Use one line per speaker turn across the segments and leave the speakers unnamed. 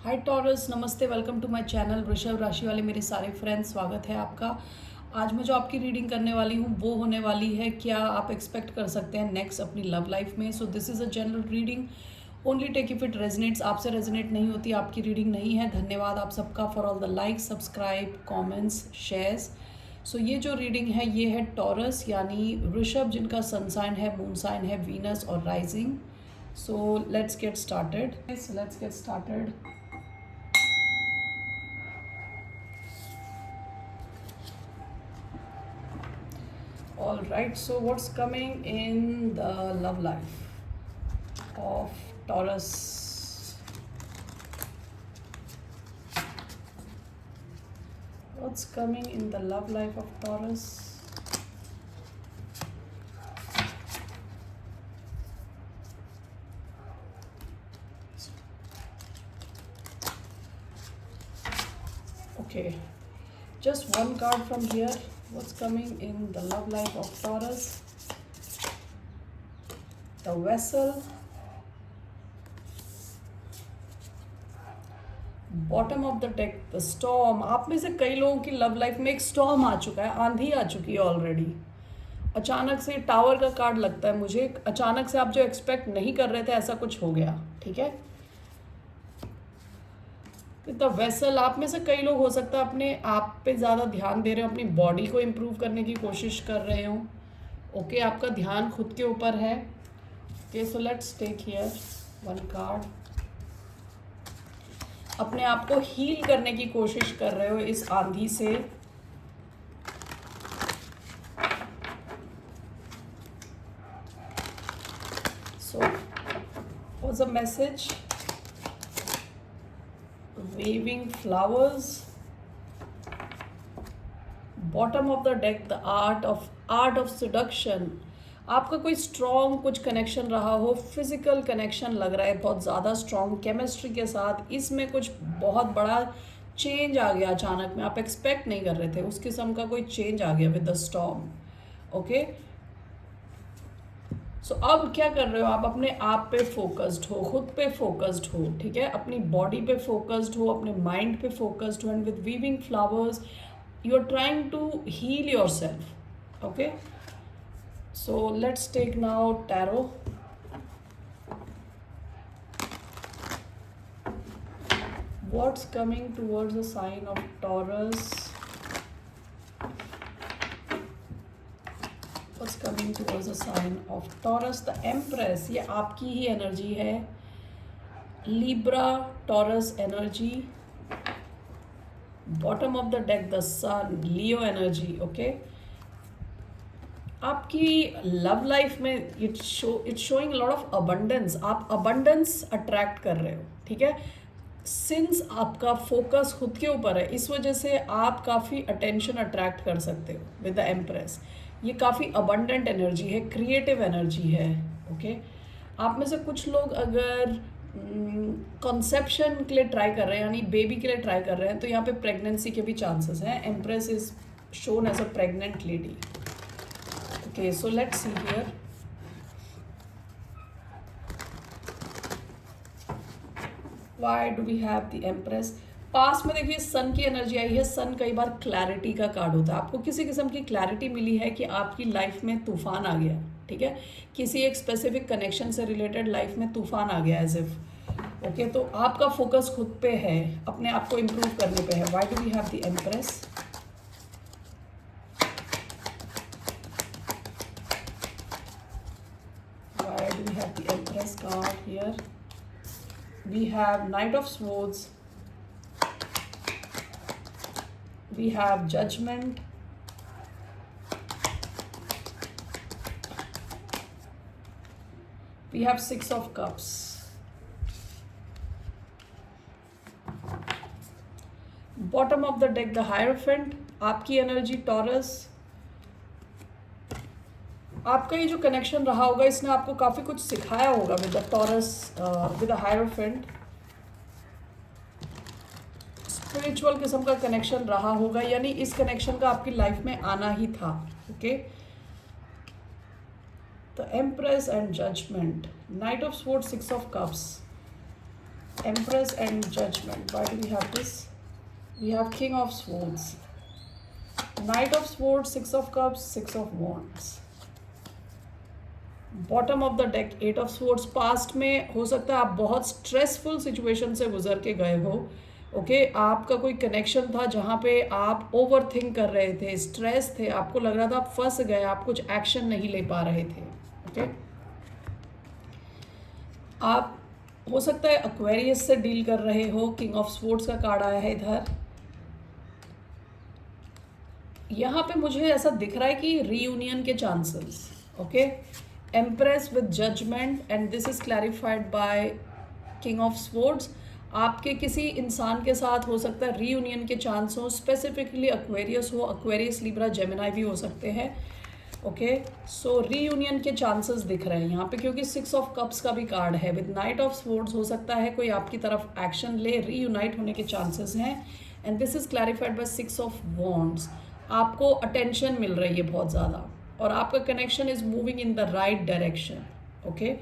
हाय taurus, नमस्ते, welcome to my channel. वृषभ राशि वाले मेरे सारे फ्रेंड्स, स्वागत है आपका। आज मैं जो आपकी रीडिंग करने वाली हूँ वो होने वाली है क्या आप एक्सपेक्ट कर सकते हैं नेक्स्ट अपनी लव लाइफ में। So this is a general reading, only take if it resonates. आपसे रेजनेट नहीं होती आपकी रीडिंग नहीं है। धन्यवाद आप सबका for all the likes, subscribe, comments, shares. So ये जो रीडिंग है ये है टॉरस यानी वृषभ, जिनका सन साइन है, मून साइन है वीनस और rising. So let's get started. All right, so what's coming in the love life of Taurus? What's coming in the love life of Taurus? Okay, just one card from here. What's coming in the love life of Taurus? The Vessel, bottom of the deck the storm. आप में से कई लोगों की love life में एक storm आ चुका है, आंधी आ चुकी है ऑलरेडी। अचानक से टावर का कार्ड लगता है मुझे, अचानक से आप जो एक्सपेक्ट नहीं कर रहे थे ऐसा कुछ हो गया। ठीक है, द वेसल, आप में से कई लोग हो सकता है अपने आप पे ज़्यादा ध्यान दे रहे हो, अपनी बॉडी को इम्प्रूव करने की कोशिश कर रहे हो। ओके, आपका ध्यान खुद के ऊपर है। Okay, so let's take here one card. अपने आप को हील करने की कोशिश कर रहे हो इस आंधी से। So what's a message? Waving flowers, bottom of the deck the art of seduction. आपका कोई स्ट्रॉन्ग कुछ कनेक्शन रहा हो, फिजिकल कनेक्शन लग रहा है बहुत ज़्यादा स्ट्रॉन्ग केमिस्ट्री के साथ। इसमें कुछ बहुत बड़ा चेंज आ गया अचानक में, आप एक्सपेक्ट नहीं कर रहे थे, उस किस्म का कोई चेंज आ गया विद द स्टॉर्म। ओके, सो अब क्या कर रहे हो आप? अपने आप पे फोकस्ड हो, खुद पे फोकस्ड हो। ठीक है, अपनी बॉडी पे फोकस्ड हो, अपने माइंड पे फोकस्ड हो, and with weaving flowers you are trying to heal yourself. Okay, so let's take now tarot. What's coming towards the sign of Taurus? What's coming towards the sign of Taurus? The Empress, ये आपकी ही energy है। Libra, Taurus energy. Bottom of the deck the sun, Leo energy. Okay, आपकी love life में it's showing lot of abundance. आप abundance attract कर रहे हो। ठीक है, सिंस आपका फोकस खुद के ऊपर है, इस वजह से आप काफ़ी अटेंशन अट्रैक्ट कर सकते हो विद द एम्प्रेस। ये काफ़ी अबंडेंट एनर्जी है, क्रिएटिव एनर्जी है। ओके, आप में से कुछ लोग अगर कॉन्सेप्शन के लिए ट्राई कर रहे हैं, यानी बेबी के लिए ट्राई कर रहे हैं, तो यहाँ पे प्रेगनेंसी के भी चांसेस हैं। Empress is shown as a pregnant lady. Okay, so let's see here. Why do we have the empress? पास में देखिए सन की एनर्जी आई है। सन कई बार क्लैरिटी का कार्ड होता है। आपको किसी किस्म की क्लैरिटी मिली है कि आपकी लाइफ में तूफान आ गया। ठीक है, किसी एक स्पेसिफिक कनेक्शन से रिलेटेड लाइफ में तूफान आ गया एज इफ। ओके, तो आपका फोकस खुद पे है, अपने आप को इम्प्रूव करने पे है। Why do we have the empress? Why do we have the empress card here? We have Knight of Swords, we have Judgment, we have Six of Cups. Bottom of the deck the Hierophant, आपकी energy taurus. आपका ये जो connection रहा होगा इसने आपको काफ़ी कुछ सिखाया होगा with the taurus, with the hierophant. Spiritual किस्म का कनेक्शन रहा होगा, यानी इस कनेक्शन का आपकी लाइफ में आना ही था। Okay, the empress and judgment, knight of sword, six of cups. Empress and Judgment. Why do we have this? We have King of Swords, Knight of Swords, Six of Cups, Six of Wands. Bottom of the deck eight of swords. Past में हो सकता है आप बहुत stressful situation से गुजर के गए हो. ओके आपका कोई कनेक्शन था जहाँ पे आप ओवर थिंक कर रहे थे, स्ट्रेस थे, आपको लग रहा था आप फंस गए, आप कुछ एक्शन नहीं ले पा रहे थे. ओके आप हो सकता है एक्वेरियस से डील कर रहे हो. किंग ऑफ स्वॉर्ड्स का कार्ड आया है इधर. यहाँ पे मुझे ऐसा दिख रहा है कि रीयूनियन के chances. Okay empress with judgment and this is clarified by king of swords. आपके किसी इंसान के साथ हो सकता है रीयूनियन के चांस हो. स्पेसिफिकली एक्वेरियस हो, एक्वेरियस लिब्रा जेमिनाई भी हो सकते हैं. ओके सो रीयूनियन के चांसेस दिख रहे हैं यहाँ पे क्योंकि सिक्स ऑफ कप्स का भी कार्ड है. विद नाइट ऑफ स्वॉर्ड्स हो सकता है कोई आपकी तरफ एक्शन ले, रीयूनाइट होने के चांसेस हैं. And this is clarified by six of wands. आपको अटेंशन मिल रही है बहुत ज़्यादा और आपका connection is moving in the right direction. Okay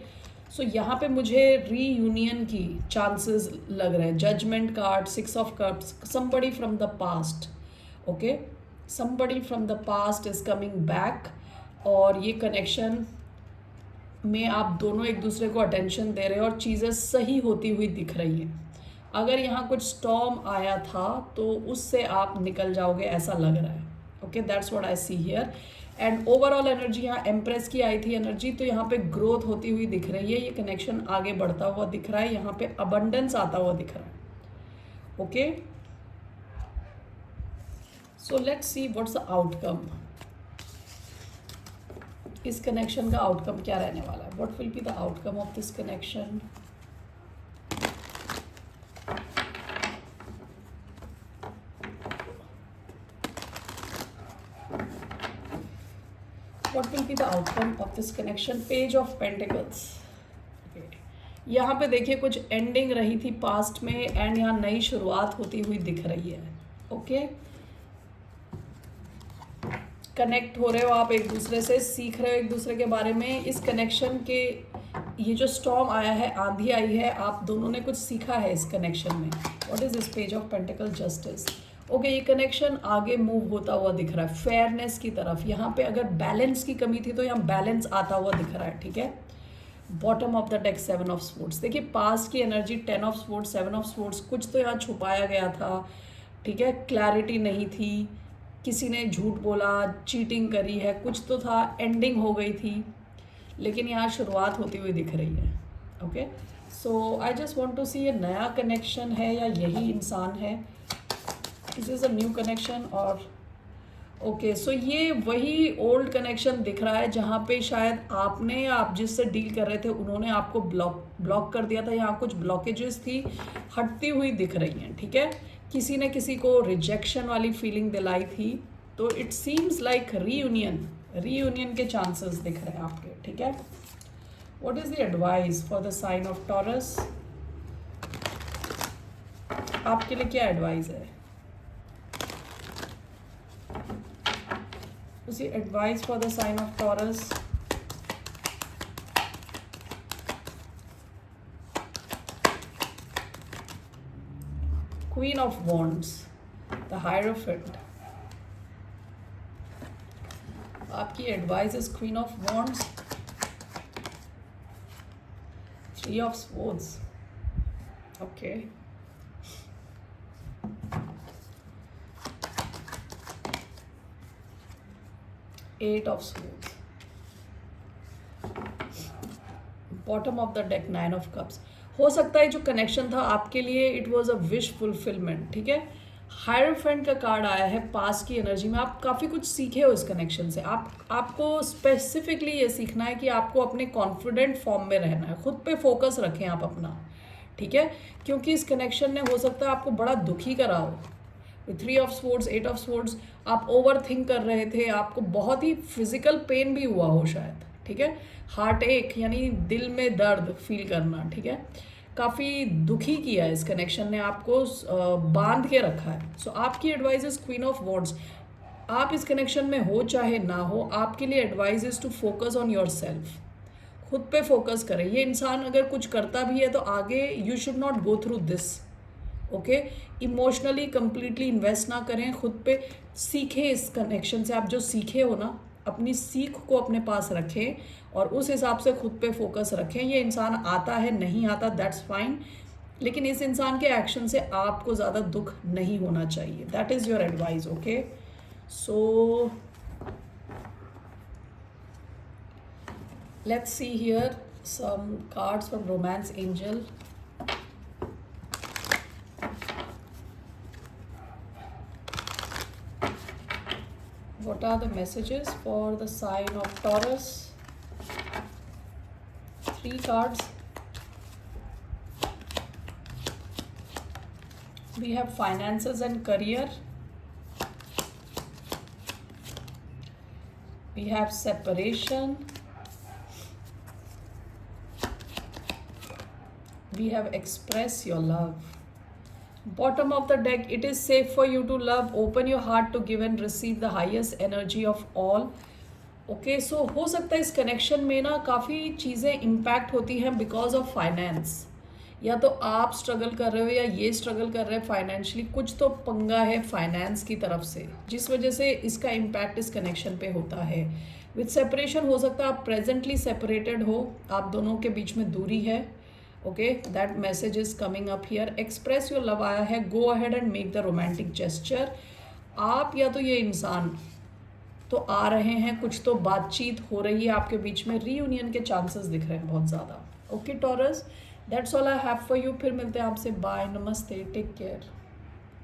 so यहाँ पे मुझे रीयूनियन की चांसेस लग रहे हैं. Judgment card, six of cups, somebody from the past. Okay somebody from the past is coming back और ये कनेक्शन में आप दोनों एक दूसरे को अटेंशन दे रहे हैं और चीज़ें सही होती हुई दिख रही हैं. अगर यहाँ कुछ स्टॉर्म आया था तो उससे आप निकल जाओगे ऐसा लग रहा है. Okay that's what I see here. And overall energy यहाँ एम्प्रेस की आई थी एनर्जी, तो यहाँ पे ग्रोथ होती हुई दिख रही है. ये कनेक्शन आगे बढ़ता हुआ दिख रहा है. यहाँ पे अबंडेंस आता हुआ दिख रहा है. Okay so let's see what's the outcome. इस कनेक्शन का आउटकम क्या रहने वाला है? What will be the outcome of this connection? What will be the outcome of this connection? Page of Pentacles. यहाँ पे देखिए कुछ एंडिंग रही थी पास्ट में एंड यहाँ नई शुरुआत होती हुई दिख रही है. ओके कनेक्ट हो रहे हो आप एक दूसरे से, सीख रहे हो एक दूसरे के बारे में. इस कनेक्शन के ये जो स्टॉर्म आया है, आंधी आई है, आप दोनों ने कुछ सीखा है इस कनेक्शन में. What is this page of pentacle? Justice. Okay ये कनेक्शन आगे मूव होता हुआ दिख रहा है फेयरनेस की तरफ. यहाँ पे अगर बैलेंस की कमी थी तो यहाँ बैलेंस आता हुआ दिख रहा है. ठीक है bottom of the deck seven of swords. देखिए पास्ट की energy, ten of swords, seven of swords, कुछ तो यहाँ छुपाया गया था. ठीक है क्लैरिटी नहीं थी, किसी ने झूठ बोला, चीटिंग करी है, कुछ तो था, एंडिंग हो गई थी, लेकिन यहाँ शुरुआत होती हुई दिख रही है. Okay so I just want to see ये नया कनेक्शन है या यही इंसान है. This is a new connection और ओके सो ये वही ओल्ड कनेक्शन दिख रहा है जहाँ पे शायद आपने या आप जिससे डील कर रहे थे उन्होंने आपको ब्लॉक कर दिया था. यहाँ कुछ ब्लॉकेजेस थी हटती हुई दिख रही हैं. ठीक है किसी ने किसी को रिजेक्शन वाली फीलिंग दिलाई थी, तो इट सीम्स लाइक रीयूनियन के चांसेस दिख रहे हैं आपके. ठीक है what is the advice for the sign of Taurus? आपके लिए क्या एडवाइस है? उसी advice for the sign of Taurus. Queen of wands, the hierophant. आपकी advice is queen of wands, three of swords. Okay eight of swords. Bottom of the deck nine of cups. हो सकता है जो connection था आपके लिए it was a wish fulfilment. ठीक है हायरोफेंट का कार्ड आया है पास की एनर्जी में. आप काफ़ी कुछ सीखे हो इस कनेक्शन से. आपको स्पेसिफिकली ये सीखना है कि आपको अपने कॉन्फिडेंट फॉर्म में रहना है, खुद पे फोकस रखें आप अपना. ठीक है क्योंकि इस कनेक्शन ने हो सकता है आपको बड़ा दुखी करा हो. Three of swords, eight of swords, आप ओवर थिंक कर रहे थे, आपको बहुत ही फिजिकल पेन भी हुआ हो शायद. ठीक है हार्ट एक यानी दिल में दर्द फील करना. ठीक है काफ़ी दुखी किया है इस कनेक्शन ने, आपको बांध के रखा है. सो आपकी advice is queen of wands. आप इस कनेक्शन में हो चाहे ना हो, आपके लिए advice is to focus on yourself. खुद पे फोकस करें। ये इंसान अगर कुछ करता भी है तो आगे you should not go through this, okay. Emotionally completely invest ना करें खुद पे, सीखें इस कनेक्शन से। आप जो सीखे हो ना, अपनी सीख को अपने पास रखें और उस हिसाब से खुद पे फोकस रखें। ये इंसान आता है, नहीं आता, दैट्स फाइन, लेकिन इस इंसान के एक्शन से आपको ज़्यादा दुख नहीं होना चाहिए। That is your advice, okay. So let's see here some cards from Romance Angel. What are the messages for the sign of Taurus? 3 cards. We have finances and career. We have separation. We have express your love. Bottom of the deck, it is safe for you to love. Open your heart to give and receive the highest energy of all. Okay, so हो सकता है इस connection में ना काफ़ी चीज़ें impact होती हैं बिकॉज ऑफ फाइनेंस। या तो आप स्ट्रगल कर रहे हो या ये स्ट्रगल कर रहे हैं फाइनेंशियली, कुछ तो पंगा है फाइनेंस की तरफ से, जिस वजह से इसका इम्पैक्ट इस कनेक्शन पे होता है। विथ सेपरेशन हो सकता है आप प्रेजेंटली सेपरेटेड हो, आप दोनों के बीच में दूरी है, okay. That message is coming up here. Express your love आया है, go ahead and make the romantic gesture. आप या तो ये इंसान तो आ रहे हैं, कुछ तो बातचीत हो रही है आपके बीच में, रीयूनियन के चांसेस दिख रहे हैं बहुत ज़्यादा, okay taurus. That's all I have for you. फिर मिलते हैं आपसे, बाय, नमस्ते, टेक केयर।